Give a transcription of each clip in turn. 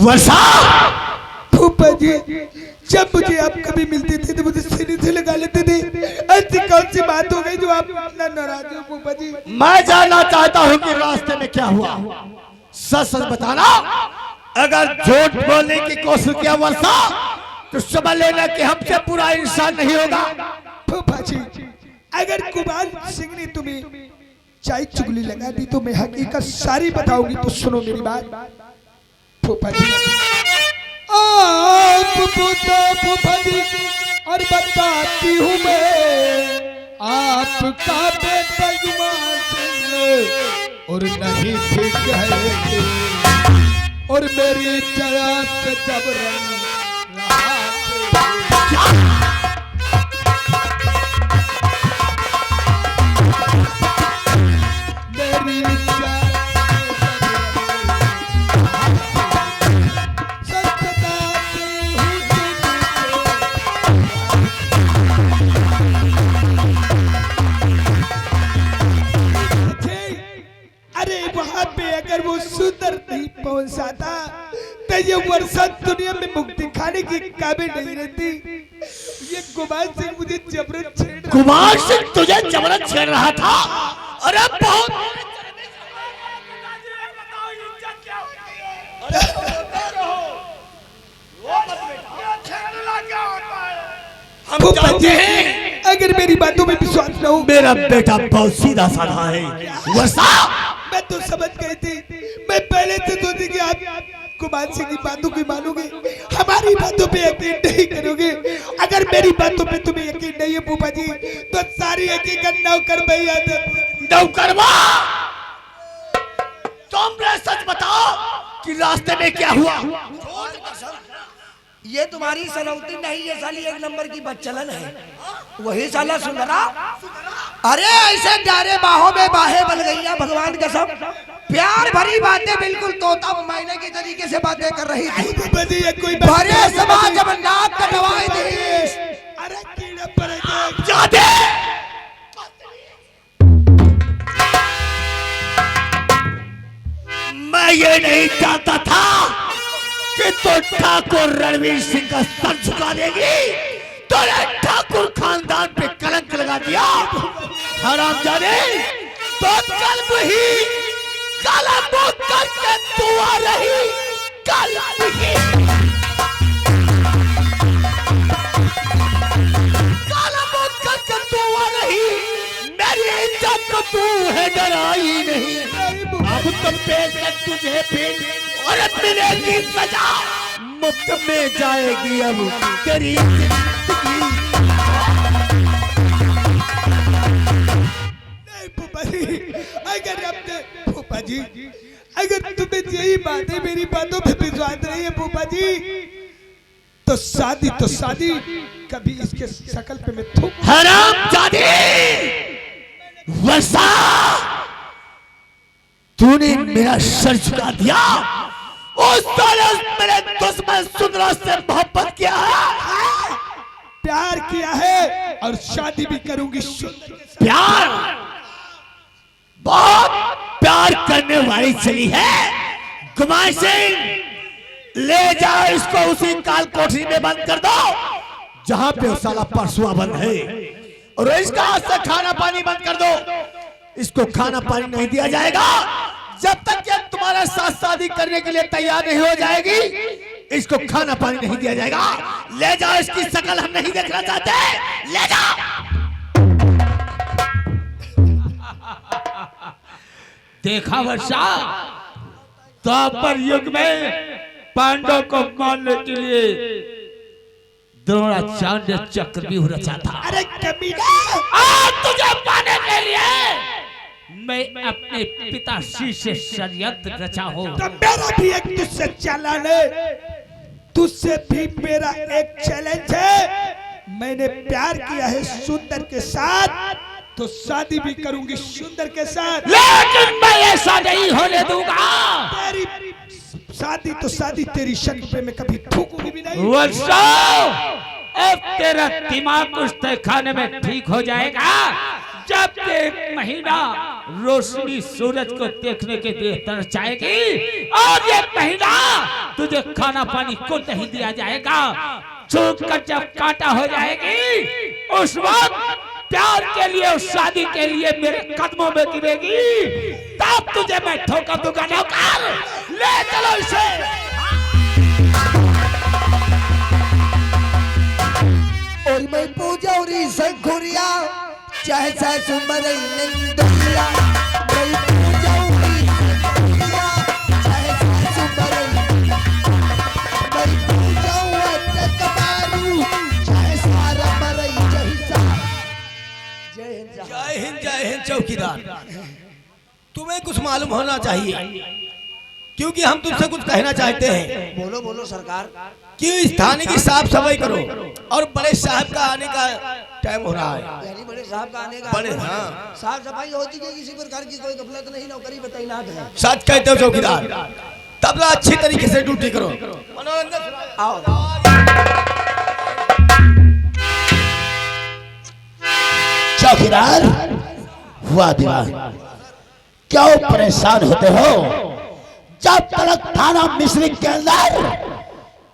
वर्षा, फूफा जी जब मुझे आप कभी मिलते थे तो मुझे सीने से लगा लेते थे। ऐसी कौन सी बात हो गई जो आप इतना नाराज हो फूफा जी? मैं जानना चाहता हूँ कि रास्ते में क्या हुआ। सच सच बताना। अगर झूठ बोलने की कोशिश किया वर्षा तो समझ लेना कि हमसे पूरा इंसान नहीं होगा। फूफा जी अगर कुमार सिंह ने तुम्हें चाय चुगली लगा दी तो मैं हकीकत सारी बताऊंगी। तो सुनो मेरी बात फूफा जी। आप फूफा जी और बताती हूँ मैं आपका बेटा कुमार सिंह और नहीं ठीक है और मेरी जरा से जब रंग अगर वो सुंदर नहीं पहुंचाता तो ये वर्षा दुनिया में मुक्ति खाने की काबिल नहीं रहती। ये कुमार सिंह मुझे जबरन छेड़, कुमार सिंह तुझे जबरन छेड़ रहा था। अरे बहुत हम जानते हैं अगर मेरी बातों में विश्वास न हो। मेरा बेटा बहुत सीधा साधा है वर्षा। मैं तो समझ गई थी। मैं पहले से सोची कि आप कुमार सिंह की बातों की मानोगे, हमारी बातों पे यकीन नहीं करोगे। अगर मेरी बातों पे तुम्हें यकीन नहीं है फूफा जी तो सारी हकीकत नौकर भैया से नौकरवा तुम सच बताओ कि रास्ते में क्या हुआ। ये तुम्हारी सनौती नहीं, ये साली एक नंबर की बदचलन है। वही साला सुंदरा। अरे ऐसे डारे बाहों में बाहें बन गई है भगवान कसम। प्यार भरी बातें बिल्कुल तोता मैंने की तरीके से बातें कर रही थी। भरे समाज जब नाक कटवाई थी। अरे कीड़ा पड़ गया जाते मैं ये नहीं चाहता था कि तो ठाकुर रणवीर सिंह का सर झुका देगी। तूने ठाकुर खानदान पे कलंक लगा दिया हरामजादे। तो कल ही काला मुंह करके तू आ रही कल ही काला मुंह करके तू आ रही। मेरी इज्जत को तू है डराई नहीं। अब तो पेश है तुझे फिर और मिलेगी सजा। मुफ्त में जाएगी अब तेरी जिंदगी। नहीं फूफा जी अगर अपने फूफा जी अगर तुम्हें यही बातें मेरी बातों पे विश्वास नहीं है फूफा जी तो शादी कभी इसके शकल पे मैं थूक। हरामजादी वर्षा तूने मेरा सर झुका दिया। उस मेरे दुश्मन सुंदरा से मोहब्बत किया है, प्यार किया है और शादी भी करूंगी। प्यार बहुत प्यार करने वाली चली है। कुमार सिंह ले जाओ इसको उसी काल कोठरी में बंद कर दो जहां पे साला परसुआ बंद है। और इसका आज से खाना पानी बंद कर दो। इसको खाना पानी नहीं दिया जाएगा जब तक कि तुम्हारा साथ शादी करने के लिए तैयार नहीं हो जाएगी। इसको खाना पानी नहीं दिया जाएगा। ले जाओ इसकी शक्ल हम नहीं देखना चाहते। ले जाओ। देखा वर्षा द्वापर युग में पांडव को मारने के लिए द्रोणाचार्य चक्रव्यूह रचा था। अरे कमीना आज तुझे पाने के लिए मैं अपने पिताश्री से षड्यंत्र रचा हूँ। तो मेरा भी एक तुझसे चालान है। तुझसे भी मेरा एक चैलेंज है। मैंने प्यार किया है सुंदर के साथ तो शादी भी करूंगी सुंदर के साथ। लेकिन मैं ऐसा नहीं होने दूंगा। तेरी शादी तो शादी तेरी शक्ल पे मैं कभी थूकूंगी भी नहीं। वर्षा अब तेरा दिमाग कुछ तय खाने में ठीक हो जाएगा जब एक महीना रोशनी सूरज को देखने के लिए तरसाएगी और ये महीना तुझे खाना पानी को नहीं दिया जाएगा। चूक कर जब कांटा हो जाएगी उस वक्त प्यार के लिए और शादी के लिए मेरे कदमों में गिरेगी, तब तुझे मैं ठोकर दूंगा। नौकर ले चलो इसे। और मैं पूजा और संखुरिया चाहे सासु मरई नहीं दुनिया, मैं पूजा और संखुरिया चाहे सासु मरई, मैं पूजा और कबारू चाहे सारा मरई। जय हिंद। जय हिंद जय हिंद चौकीदार, तुम्हें कुछ मालूम होना चाहिए क्योंकि हम तुमसे कुछ कहना चाहते हैं। बोलो बोलो सरकार। कि इस थाने की साफ सफाई करो और बड़े साहब का आने का टाइम हो रहा है। यानी बड़े साहब का आने का बड़े हाँ साफ सफाई होती है, किसी प्रकार की कोई गफलत नहीं, नौकरी बताई ना है। सच कहते हो चौकीदार, तबला अच्छी तरीके से ड्यूटी करो। मनोरंजन आओ। चौकीदार हुआ दीवान, क्यों परेशान होते हो? जब तक थाना मिश्री के अंदर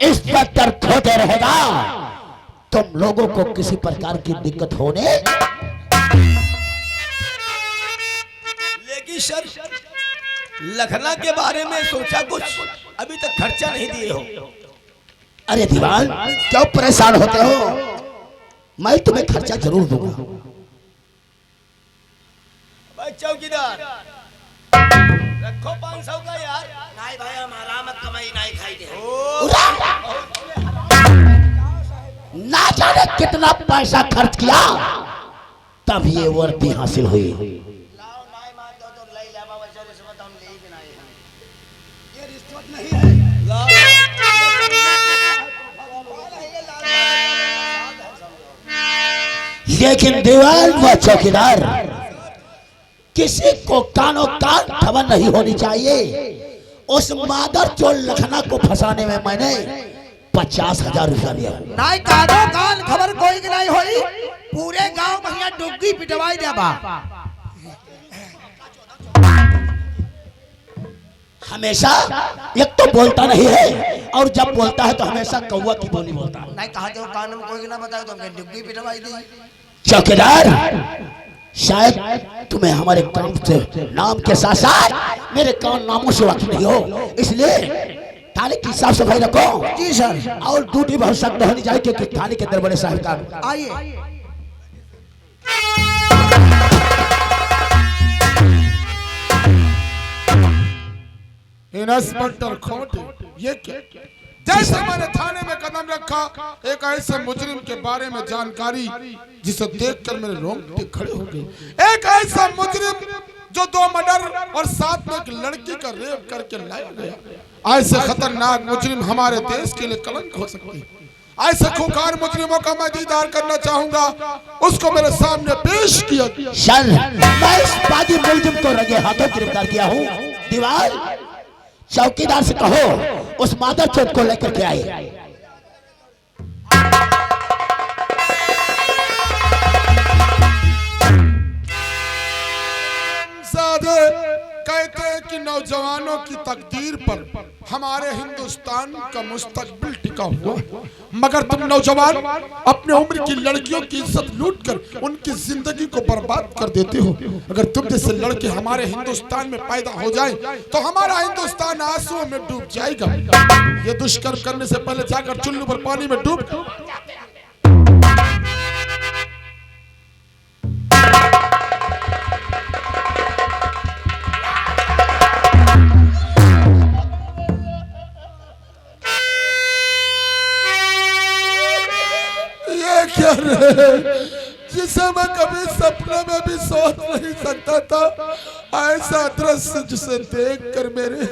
इंस्पेक्टर खोटे रहेगा तुम लोगों को किसी प्रकार की दिक्कत होने। लेकिन सर लखना के बारे में सोचा कुछ, अभी तक खर्चा नहीं दिए हो। अरे दीवान क्यों परेशान होते हो? मैं तुम्हें खर्चा जरूर दूंगा। भाई चौकीदार रखो 500 का यार। नहीं भाई हमारा मत कमाई नहीं खाई दे। ना जाने कितना पैसा खर्च किया तब ये वर्दी हासिल हुई। लाओ नहीं मान दो तो ले ले बाबा, चल रिश्वत हम ले भी नहीं है। ये रिश्वत नहीं है। लेकिन दीवान व चौकीदार किसी को कानो कान खबर नहीं होनी चाहिए। उस मादर चोर लखना को फंसाने में मैंने 50,000 रुपया दिया। नहीं कानो कान खबर कोई की नहीं होई, पूरे गांव भैया डुग्गी पिटवाई देबा। हमेशा एक तो बोलता नहीं है और जब बोलता है तो हमेशा कौवा की बोली बोलता है। नहीं कहा तो कान में कोई ना बताओ तो हमने डुग्गी पिटवाई दी। चौकीदार शायद तुम्हें हमारे काम से नाम के साथ साथ मेरे काम नामों से वाकिफ नहीं हो, इसलिए थाने की साफ सफाई रखो। जी सर। और ड्यूटी बहुत सख्त होनी चाहिए क्योंकि थाने के अंदर बड़े साहब का। आइए। इंस्पेक्टर खोटे, ये क्या? जैसे मैंने थाने में कदम रखा एक ऐसे मुजरिम के बारे में जानकारी जिसे देखकर मेरे रोंगटे खड़े हो गए। एक ऐसा मुजरिम जो 2 मर्डर और साथ में एक लड़की का रेप करके लाया गया। ऐसे खतरनाक मुजरिम हमारे देश के लिए कलंक हो सकते हैं। ऐसे खूंखार मुजरिमों का मैं दीदार करना चाहूंगा, उसको मेरे सामने पेश किया गया। सर मैं इस बागी मुलजिम को रंगे हाथों गिरफ्तार किया हूँ। दीवार चौकीदार से कहो उस मादर चोट को लेकर के आए। कहते हैं कि नौजवानों की तकदीर पर हमारे हिंदुस्तान का मुस्तकबिल टिका हुआ, मगर तुम नौजवान अपने उम्र की लड़कियों की इज्जत लूटकर उनकी जिंदगी को बर्बाद कर देते हो। अगर तुम जैसे लड़के हमारे हिंदुस्तान में पैदा हो जाए तो हमारा हिंदुस्तान आंसुओं में डूब जाएगा। ये दुष्कर्म करने से पहले जाकर चुल्लू पर पानी में डूब। जिसे मैं कभी सपने में भी सोच नहीं सकता था, ऐसा दृश्य जिसे देखकर मेरे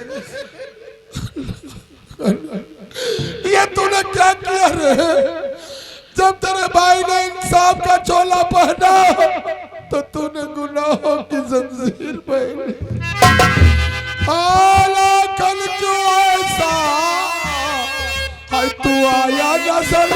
ये तूने क्या किया रे? जब तेरे भाई ने इंसाफ का चोला पहना तो तूने गुनाहों की जंजीर पहनी। कल क्यों ऐसा है तू आया नजर?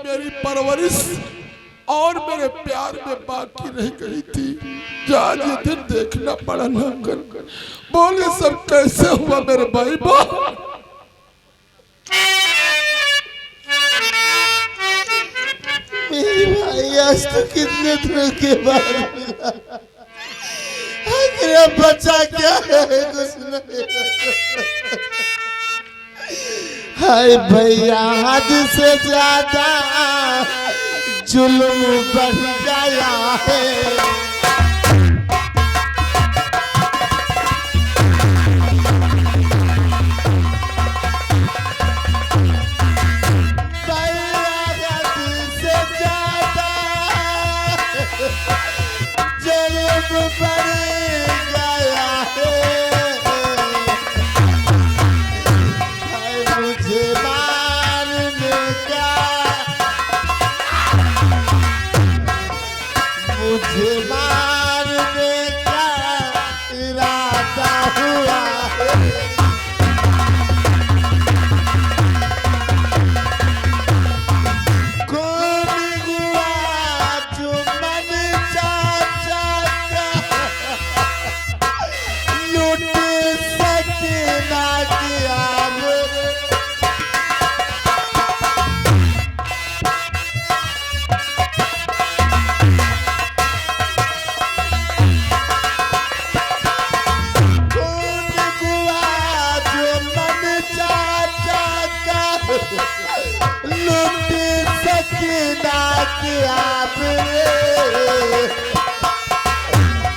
मेरी परवरिश और मेरे प्यार में बाकी रह गई थी, जो आज ये दिन देखना पड़ा ना कर। बोल ये सब कैसे हुआ मेरे भाई? बोल। मेरे भाई आज तो कितने दिनों के बाद मिला, मेरा बच्चा क्या है कुछ नहीं। हाय भैया हद से ज्यादा जुल्म बढ़ गया है।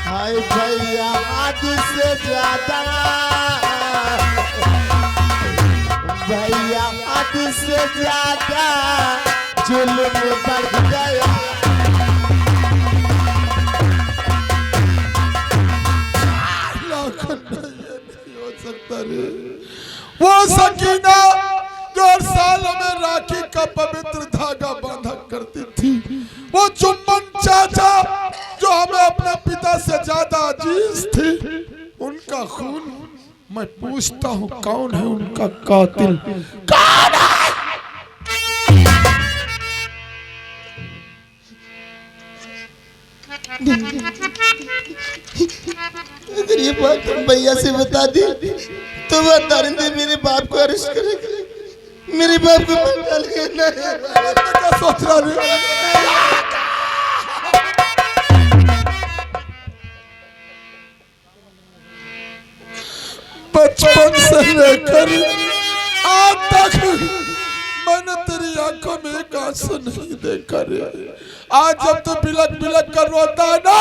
हाय भैया हद से ज्यादा, भैया हद से ज्यादा जुल्म बढ़ गया। हो सकता रे वो सकीना जो हर साल हमें राखी का पवित्र धागा बांधा करती थी, वो चुम्बन चाचा जो हमें अपने पिता से ज्यादा अजीज थी, उनका खून मैं पूछता हूँ कौन है उनका कातिल? कौन है? अगर ये बात तुम भैया से बता दी तो वह दरिंदे मेरे बाप को अरेस्ट करेगा, मेरे बाप को मार डालेगा। क्या सोच रहा है? बचपन से लेकर आज तक मैंने तेरी आंखों में एक आंसू नहीं देखा रे। आज जब तू बिलक बिलक कर रोता है ना,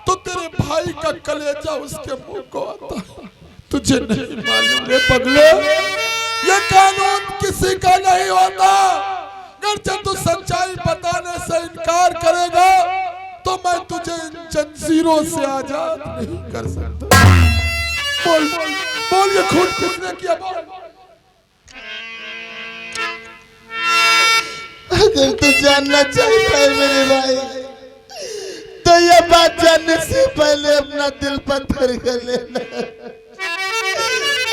तो तेरे भाई का कलेजा उसके मुंह को आता है। तुझे नहीं मालूम रे पगले, ये कानून किसी का नहीं होता। अगर जब तू सच्चाई बताने से इनकार करेगा तो मैं तुझे इन जंजीरों से आजाद नहीं कर सकता। बोल बोल बोल, ये खून किसने किया? बोल। अगर तू जानना चाहता है मेरे भाई, तो ये बात जानने से पहले अपना दिल पत्थर कर लेना।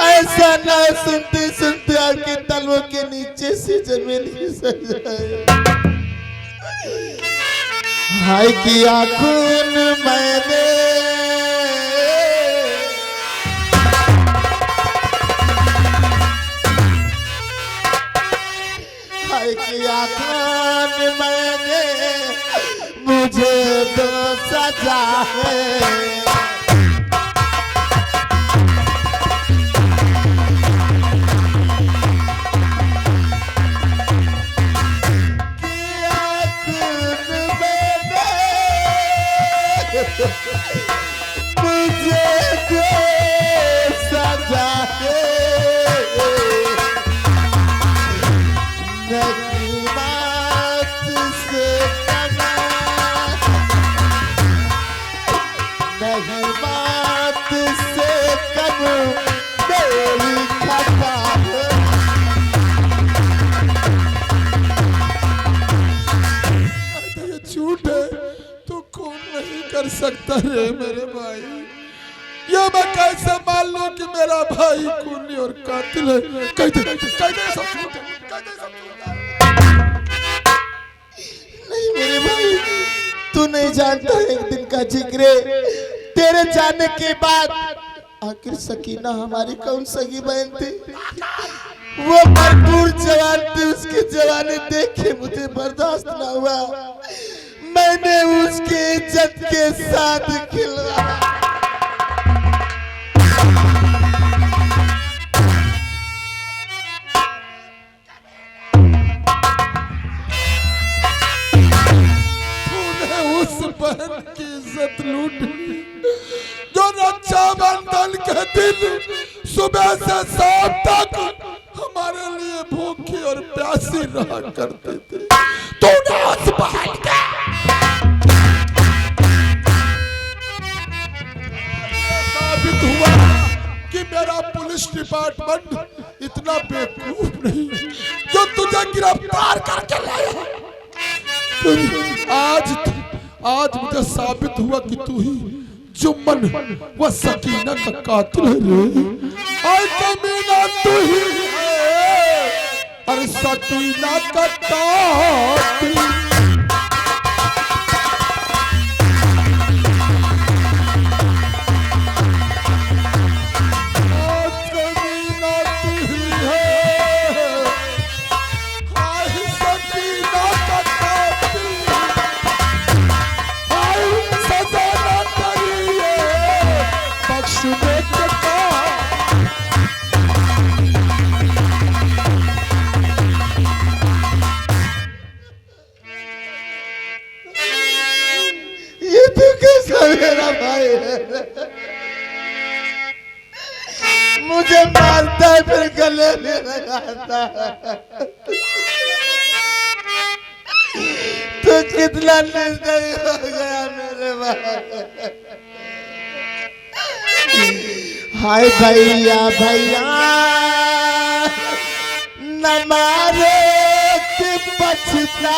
ऐसा ना सुनते सुनते आपके तलवों के नीचे से जमीन खिसक जाए। हाय किया खून मैंने, हाय किया खून मैंने, मुझे तो सजा है। मुझे जो सजा है, नहीं बात से कमा, नहीं बात से कम मेरी खता है। ये झूठ है, तू खून नहीं कर सकता रे मेरे भाई। ये मैं कैसे मान लूं कि मेरा भाई खूनी और कातिल है? कह दे सब झूठ है, कह दे सब झूठ है। मेरे भाई, तू नहीं जानता एक दिन का जिक्र तेरे जाने के बाद आखिर सकीना हमारी कौन सगी बहन थी, वो भरपूर जवान थी। उसकी जवानी देख के मुझे बर्दाश्त ना हुआ, मैंने उसकी इज्जत के साथ खिलवाया। उस बहन की इज्जत लूट जो रक्षाबंधन के दिन सुबह से शाम तक हमारे लिए भूखी और प्यासी रहा करते थे। तूने उस बहन के साबित हुआ कि मेरा पुलिस डिपार्टमेंट इतना बेवकूफ नहीं जो तुझे गिरफ्तार करके लाया। आज मुझे साबित हुआ कि तू ही जुम्मन व सकीना का कातिल है रे। और कमीना तू ही है और सकीना का कातिल। मेरा भाई है, मुझे मारता है फिर गले में लगाता है। तो कितना निर्दयी हो गया मेरे भाई। हाय भैया भैया न मारे कि पछता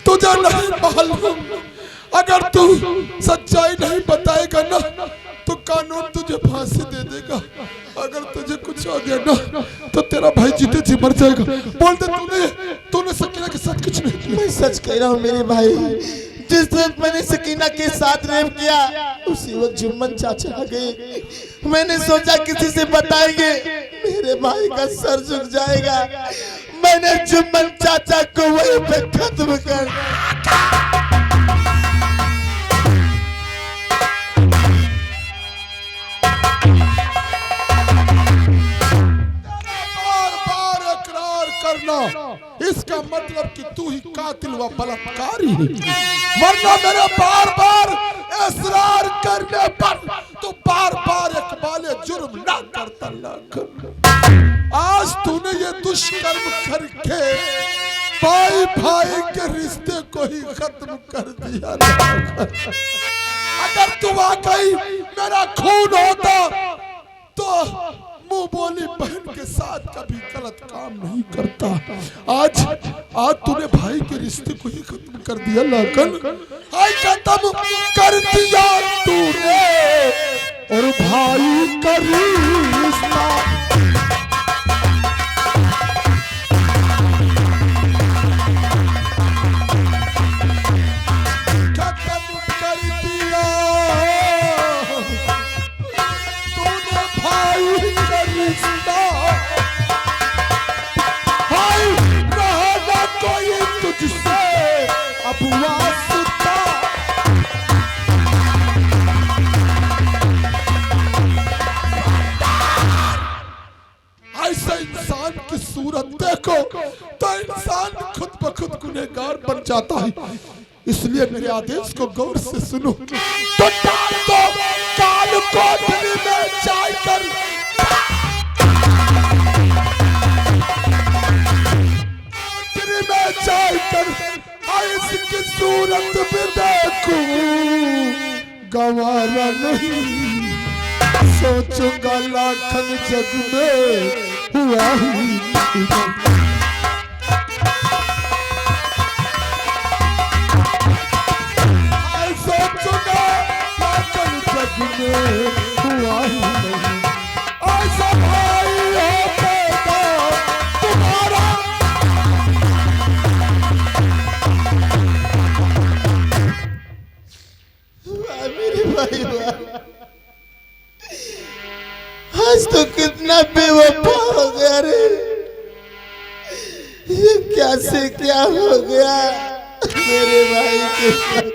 तुझे नहीं मालूम, अगर तू सच्चाई नहीं बताएगा ना तो कानून तुझे फांसी दे देगा। अगर तुझे कुछ हो गया ना तो तेरा भाई जीते जी मर जाएगा। बोल दे तूने सकीना के साथ कुछ नहीं किया। मैं सच कह रहा हूँ मेरे भाई, जिस वक्त मैंने सकीना के साथ रेप किया उसी वक्त जुम्मन चाचा आ गए। मैंने सोचा किसी से बताएंगे मेरे भाई का सर झुक जाएगा। मैंने जुम्मन चाचा को वहीं पे खत्म कर बार-बार इकरार करना, इसका मतलब कि तू ही कातिल व बलात्कारी है। वरना मेरे बार-बार इसरार करने पर तू बार-बार इकबाले जुर्म ना करता आज तूने ये दुष्कर्म करके भाई भाई के रिश्ते को ही खत्म कर दिया। अगर तू वाकई मेरा खून होता तो मुंह बोली बहन के साथ कभी गलत काम नहीं करता। आज तूने भाई के रिश्ते को ही खत्म कर दिया। लेकिन खत्म कर दिया तूने और भाई का रिश्ता ऐसे इंसान की सूरत देखो तो इंसान खुद ब खुद गुनहगार बन जाता है। इसलिए मेरे आदेश को गौर से सुनो। तो डाल दो काल कोठरी में जाकर कोठरी में जा कर इसकी सूरत भी देखूं गवारा नहीं, सोचूंगा लाखन जग में हुआ ही सोचूंगा लाखन जग में हुआ ही नहीं, ऐसा भाई होता तुम्हारा। मेरे भाई आज तो कितना बेवफा हो गया रे, ये क्या से क्या हो गया मेरे भाई के साथ।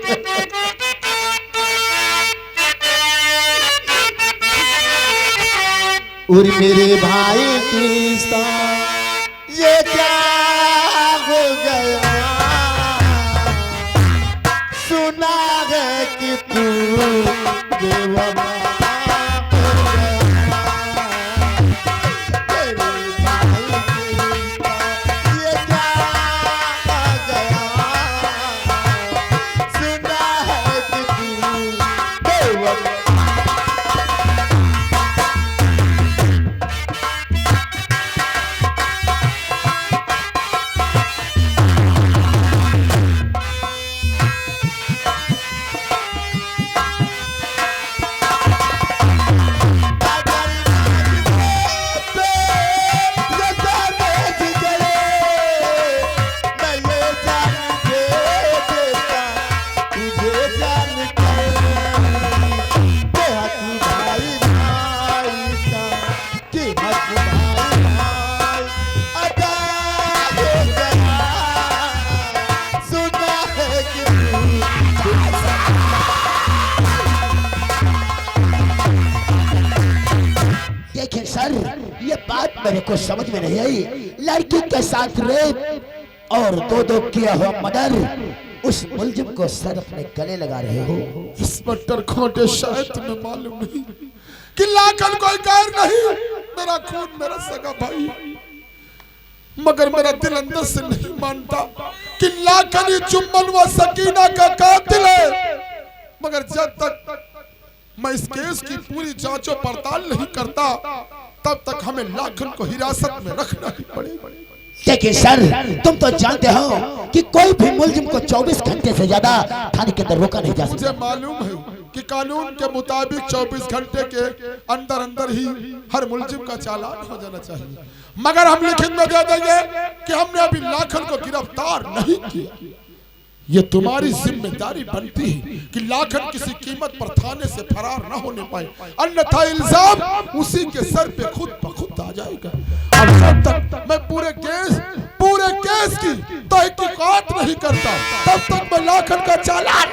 और मेरे भाई की साथ ये क्या हो गया, सुना है कि तू बेवफा हो गया। मेरे भाई की साथ ये क्या हो गया, सुना है कि तू बेवफा। देखिए सर, ये बात मेरे को समझ में नहीं आई। लड़की के साथ रेप और दो किया हुआ मर्डर, उस मुलजिम को सर अपने गले लगा रहे हो। इंस्पेक्टर खोटे, शायद तुम्हें मालूम नहीं कि लाखन कोई गैर नहीं, मेरा खून, मेरा सगा भाई, मगर मेरा दिल अंदर से नहीं मानता कि लाखन ही जुम्मन व सकीना का कातिल है। मगर जब तक मैं इस केस की पूरी जांच और पड़ताल नहीं करता, तब तक हमें लाखन को हिरासत में रखना ही पड़ेगा। देखिए सर, तुम तो जानते हो कि कोई भी मुलजिम को 24 घंटे से ज्यादा थाने के अंदर रोका नहीं जा सकता। मुझे मालूम है कि कानून के मुताबिक 24 घंटे के अंदर अंदर ही हर मुलजिम का चालान हो जाना चाहिए, मगर हम लिखित में दे देंगे कि हमने अभी लाखन को गिरफ्तार नहीं किया। ये तुम्हारी जिम्मेदारी बनती है कि लाखन किसी कीमत पर थाने से फरार न होने पाए, अन्यथा इल्जाम उसी के सर पे खुद ब खुद आ जाएगा। अब जब तक मैं पूरे केस की तहकीकात नहीं करता, तब तक मैं लाखन का चालान